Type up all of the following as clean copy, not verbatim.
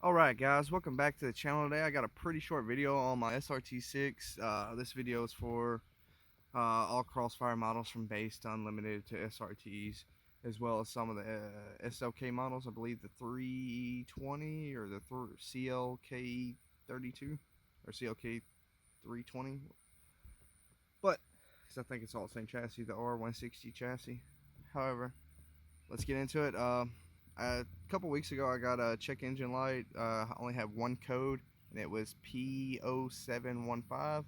Alright guys, welcome back to the channel today. I got a pretty short video on my SRT6. This video is for all Crossfire models from base to unlimited to SRTs, as well as some of the SLK models. I believe the 320 or the CLK 32 or CLK 320. But, because I think it's all the same chassis, the R160 chassis. However, let's get into it. A couple weeks ago, I got a check engine light. I only have one code, and it was P0715,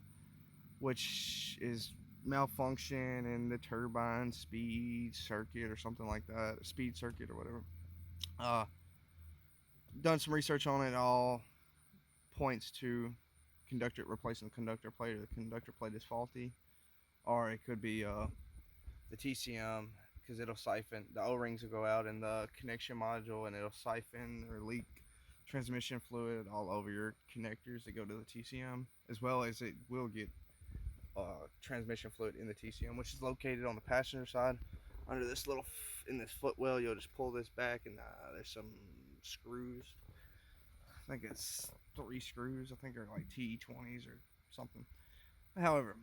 which is malfunction in the turbine speed circuit or something like that, speed circuit or whatever. Uh, Done some research on it. All points to conductor replacing the conductor plate, or the conductor plate is faulty, or it could be the TCM, because it'll siphon, the O-rings will go out in the connection module and it'll siphon or leak transmission fluid all over your connectors that go to the TCM, as well as it will get transmission fluid in the TCM, which is located on the passenger side under this little in this footwell. You'll just pull this back and there's some screws. I think it's 3 screws. I think they're like TE20s or something. However,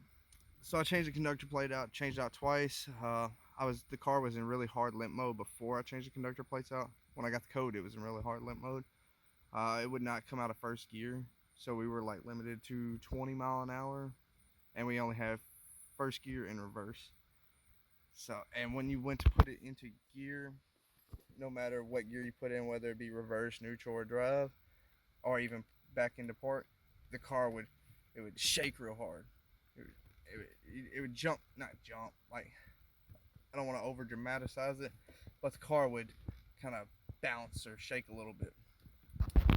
so I changed the conductor plate out, changed it out twice. The car was in really hard limp mode before I changed the conductor plates out. When I got the code, it was in really hard limp mode. It would not come out of first gear, so we were like limited to 20 mile an hour, and we only have first gear and reverse. So, and when you went to put it into gear, no matter what gear you put in, whether it be reverse, neutral, or drive, or even back into park, the car would shake real hard. It would jump, not jump, like, I don't want to over dramatize it, but the car would kind of bounce or shake a little bit.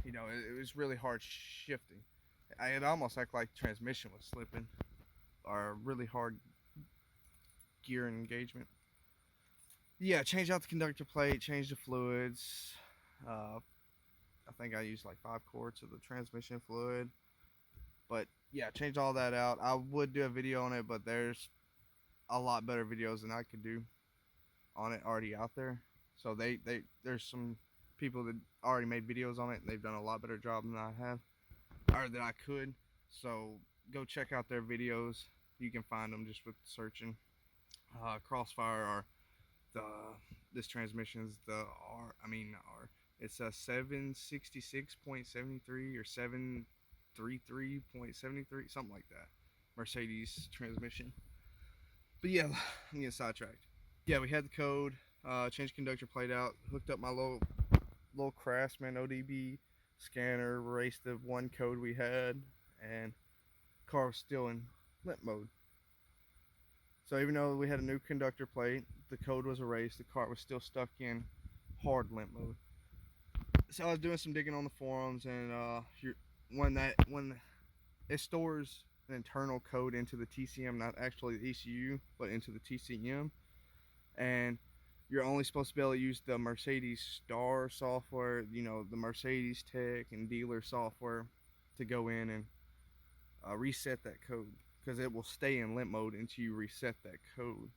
You know, it was really hard shifting. It almost acted like the transmission was slipping, or really hard gear engagement. Yeah, change out the conductor plate, change the fluids. I think I used like 5 quarts of the transmission fluid. But yeah, changed all that out. I would do a video on it, but there's a lot better videos than I could do on it already out there. So there's some people that already made videos on it, and they've done a lot better job than I have, or that I could. So go check out their videos. You can find them just with searching Crossfire, or this transmission is the it's a 766.73 or 733.73, something like that, Mercedes transmission. But yeah, I'm getting sidetracked. Yeah, we had the code, changed conductor plate out, hooked up my little Craftsman ODB scanner, erased the one code we had, and car was still in limp mode. So even though we had a new conductor plate, the code was erased, the car was still stuck in hard limp mode. So I was doing some digging on the forums, and when it stores an internal code into the TCM, not actually the ECU, but into the TCM, and you're only supposed to be able to use the Mercedes Star software, you know, the Mercedes Tech and dealer software, to go in and reset that code, because it will stay in limp mode until you reset that code,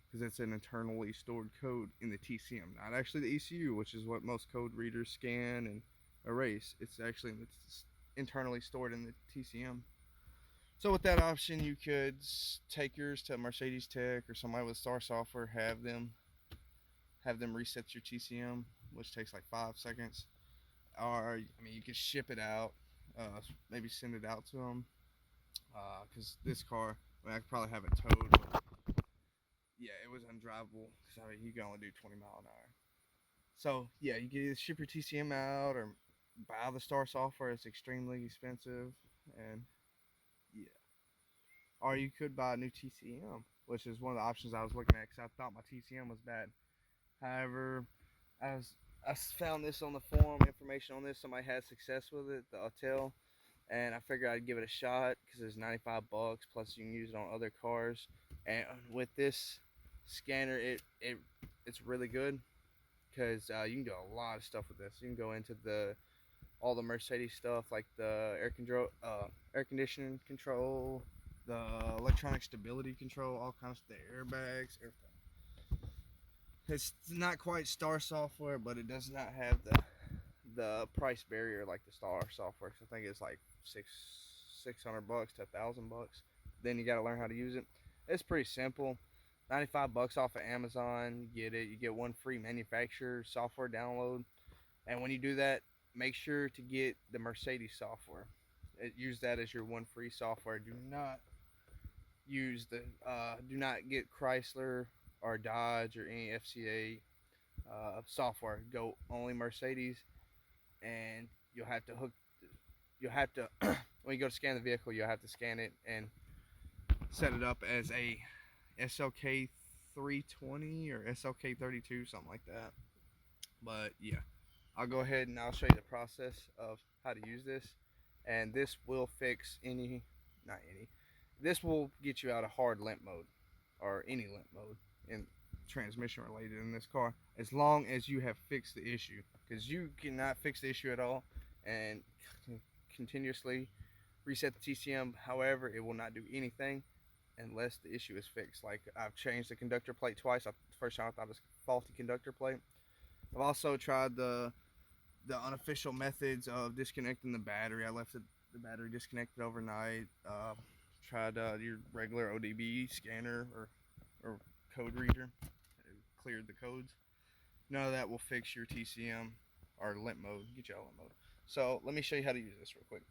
because it's an internally stored code in the TCM, not actually the ECU, which is what most code readers scan and erase. It's actually internally stored in the TCM. So with that option, you could take yours to Mercedes Tech or somebody with Star software, have them reset your TCM, which takes like 5 seconds. Or you could ship it out, maybe send it out to them, because this car, I could probably have it towed, but yeah, it was undrivable, because you can only do 20 mile an hour. So yeah, you can either ship your TCM out or buy the Star software. It's extremely expensive, and yeah, or you could buy a new TCM, which is one of the options I was looking at, because I thought my TCM was bad. However, I found this on the forum, information on this. Somebody had success with it, the Autel, and I figured I'd give it a shot, because it's $95, plus you can use it on other cars. And with this scanner, it's really good, because you can do a lot of stuff with this. You can go into all the Mercedes stuff, like the air conditioning control, the electronic stability control, all kinds of the airbags, everything. It's not quite Star software, but it does not have the price barrier, like the star software. Cause I think it's like $600 to $1,000. Then you got to learn how to use it. It's pretty simple. $95 off of Amazon. You get it. You get one free manufacturer software download. And when you do that, make sure to get the Mercedes software. Use that as your one free software. Do not do not get Chrysler or Dodge or any FCA software. Go only Mercedes, and you'll have to when you go to scan the vehicle, you'll have to scan it and set it up as a SLK 320 or SLK 32, something like that. But yeah, I'll go ahead and I'll show you the process of how to use this, and this will fix not any, this will get you out of hard limp mode or any limp mode in transmission related in this car, as long as you have fixed the issue, because you cannot fix the issue at all and continuously reset the TCM. However, it will not do anything unless the issue is fixed. Like, I've changed the conductor plate twice. First time I thought it was a faulty conductor plate. I've also tried the unofficial methods of disconnecting the battery. I left the battery disconnected overnight. Tried your regular ODB scanner or code reader. It cleared the codes. None of that will fix your TCM or limp mode. Get you out of limp mode. So let me show you how to use this real quick.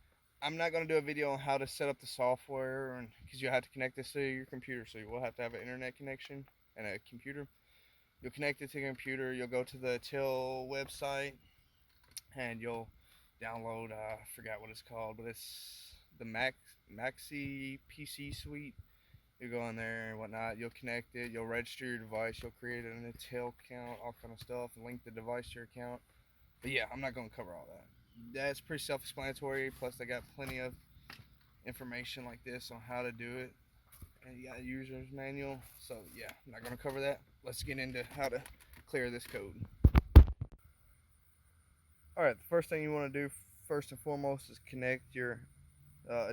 I'm not going to do a video on how to set up the software, because you'll have to connect this to your computer. So you will have to have an internet connection and a computer. You'll connect it to your computer. You'll go to the TIL website and you'll download, I forgot what it's called, but it's the Maxi PC Suite. You go in there and whatnot. You'll connect it. You'll register your device. You'll create a TIL account, all kind of stuff, and link the device to your account. But yeah, I'm not going to cover all that. That's pretty self-explanatory. Plus, they got plenty of information like this on how to do it, and you got a user's manual. So yeah, I'm not going to cover that. Let's get into how to clear this code. Alright, the first thing you want to do first and foremost is connect your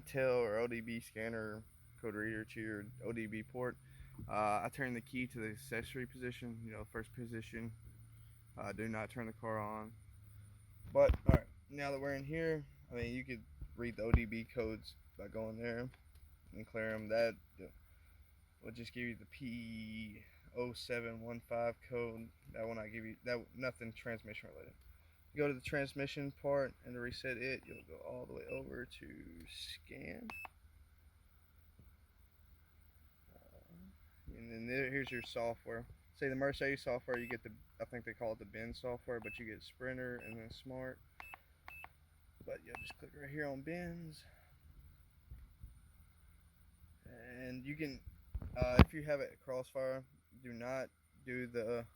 TIL or ODB scanner code reader to your ODB port. I turn the key to the accessory position, first position. Do not turn the car on. But alright, now that we're in here, you could read the ODB codes by going there and clear them. That will just give you the P0715 code. That will not give you nothing transmission related. You go to the transmission part, and to reset it, you'll go all the way over to scan. And then here's your software. Say the Mercedes software, you get I think they call it the bin software, but you get Sprinter and then Smart. But you'll just click right here on bins. And you can, if you have it at Crossfire, do not do the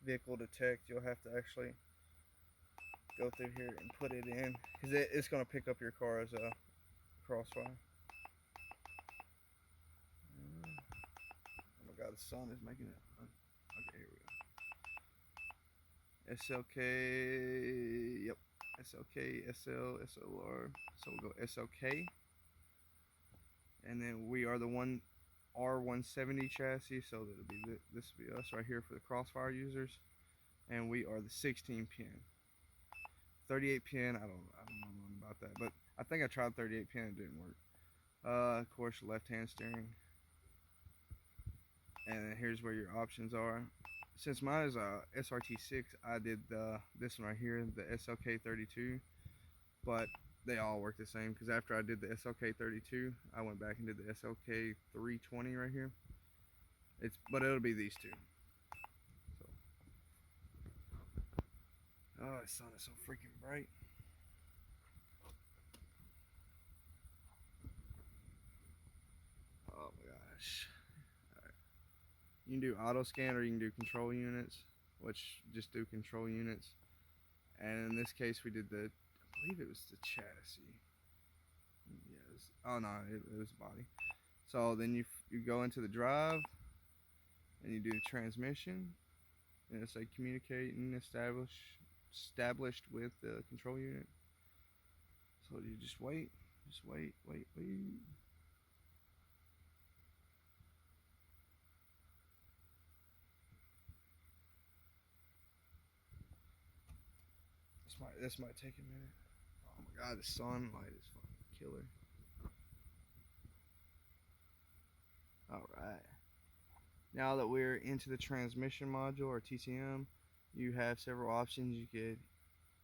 vehicle detect. You'll have to actually go through here and put it in, because it's going to pick up your car as a Crossfire. Oh my god, the sun is making it. Okay, here we go. SLK, yep, SLK, SL, SLR. So we'll go SLK. And then we are the R170 chassis, so that'll be this will be us right here for the Crossfire users. And we are the 16 pin. 38 pin, I don't know about that, but I think I tried 38 pin, it didn't work. Of course, left hand steering. And here's where your options are. Since mine is a SRT6, I did this one right here, the SLK32, but they all work the same, because after I did the SLK32, I went back and did the SLK320 right here. But it'll be these two. So. Oh, the sun is so freaking bright. Oh my gosh. Alright. You can do auto scan or you can do control units, which just do control units. And in this case, we did I believe it was the chassis. Yes. Oh no, it was the body. So then you go into the drive and you do the transmission, and it's like communicating established with the control unit. So you just wait. might take a minute. Oh my god, the sunlight is fucking killer. Alright. Now that we're into the transmission module, or TCM, you have several options. You could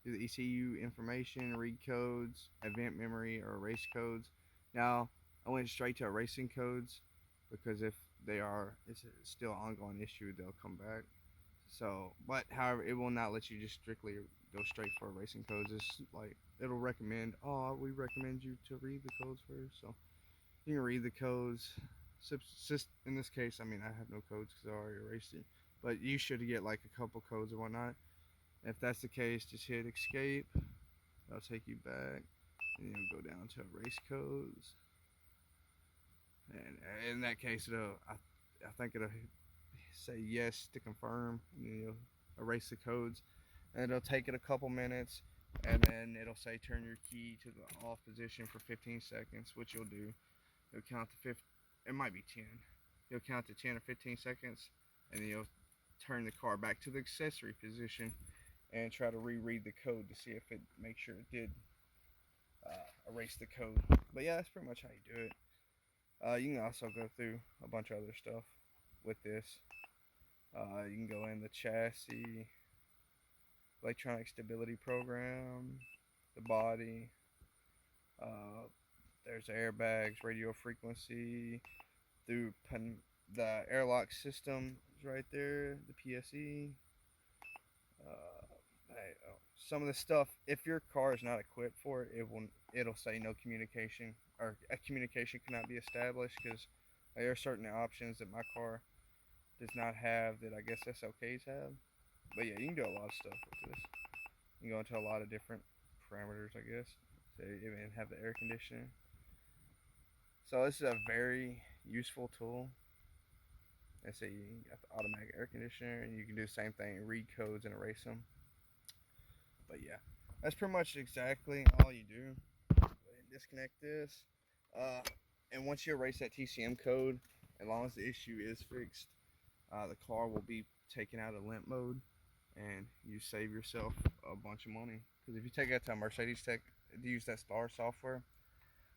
do the ECU information, read codes, event memory, or erase codes. Now, I went straight to erasing codes because if it's still an ongoing issue, they'll come back. So, but however, it will not let you just strictly go straight for erasing codes. It's like, it'll recommend, we recommend you to read the codes first. So, you can read the codes. In this case, I mean, I have no codes because I already erased it. But you should get like a couple codes or whatnot. If that's the case, just hit escape. That'll take you back. And you'll go down to erase codes. And in that case, I think it'll say yes to confirm. And then you'll erase the codes. And it'll take it a couple minutes. And then it'll say turn your key to the off position for 15 seconds, which you'll do. You'll count to 50. It might be 10. You'll count to 10 or 15 seconds, and then you'll turn the car back to the accessory position and try to reread the code to see if it makes sure it did erase the code. But yeah, that's pretty much how you do it. You can also go through a bunch of other stuff with this. You can go in the chassis, electronic stability program, the body. There's airbags, radio frequency, through the airlock system is right there, the PSE. Some of the stuff, if your car is not equipped for it, it'll say no communication, or a communication cannot be established, because there are certain options that my car does not have that I guess SLKs have. But yeah, you can do a lot of stuff with this. You can go into a lot of different parameters, I guess. So you even have the air conditioning. So this is a very useful tool. Let's see, you got the automatic air conditioner, and you can do the same thing, read codes and erase them. But yeah, that's pretty much exactly all you do. Disconnect this, and once you erase that TCM code, as long as the issue is fixed, the car will be taken out of limp mode, and you save yourself a bunch of money. Because if you take it to a Mercedes Tech to use that Star software,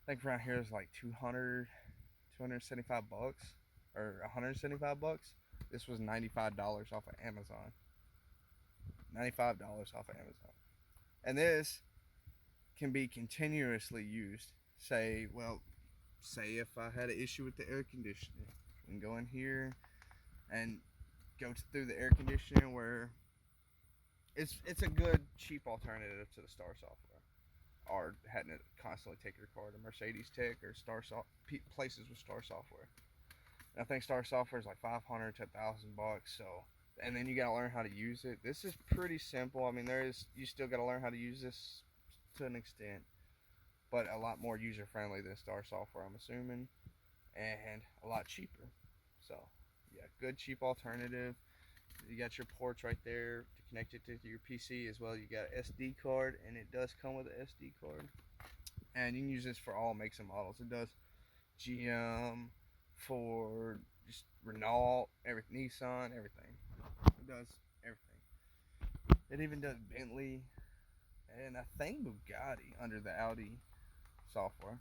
I think around here is like 275 bucks or 175 bucks. This was $95 off of Amazon. $95 off of Amazon. And this can be continuously used. Say if I had an issue with the air conditioning, you can go in here and go through the air conditioning, where it's a good cheap alternative to the Star software, or having to constantly take your car to Mercedes Tech or places with Star software. And I think Star software is like $500 to $1,000. So, and then you gotta learn how to use it. This is pretty simple. I mean, you still gotta learn how to use this to an extent, but a lot more user friendly than Star software, I'm assuming, and a lot cheaper. So yeah, good cheap alternative. You got your ports right there to connect it to your PC as well. You got an SD card, and it does come with an SD card. And you can use this for all makes and models. It does GM, Ford, just Renault, Nissan, everything. It does everything. It even does Bentley, and I think Bugatti under the Audi software.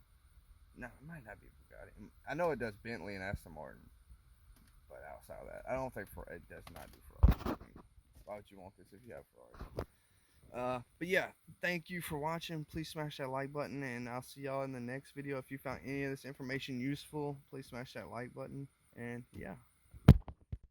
No, it might not be Bugatti. I know it does Bentley and Aston Martin. But outside of that, I don't think it does not do Ferrari. I mean, why would you want this if you have Ferrari? But yeah, thank you for watching. Please smash that like button, and I'll see y'all in the next video. If you found any of this information useful, please smash that like button. And yeah.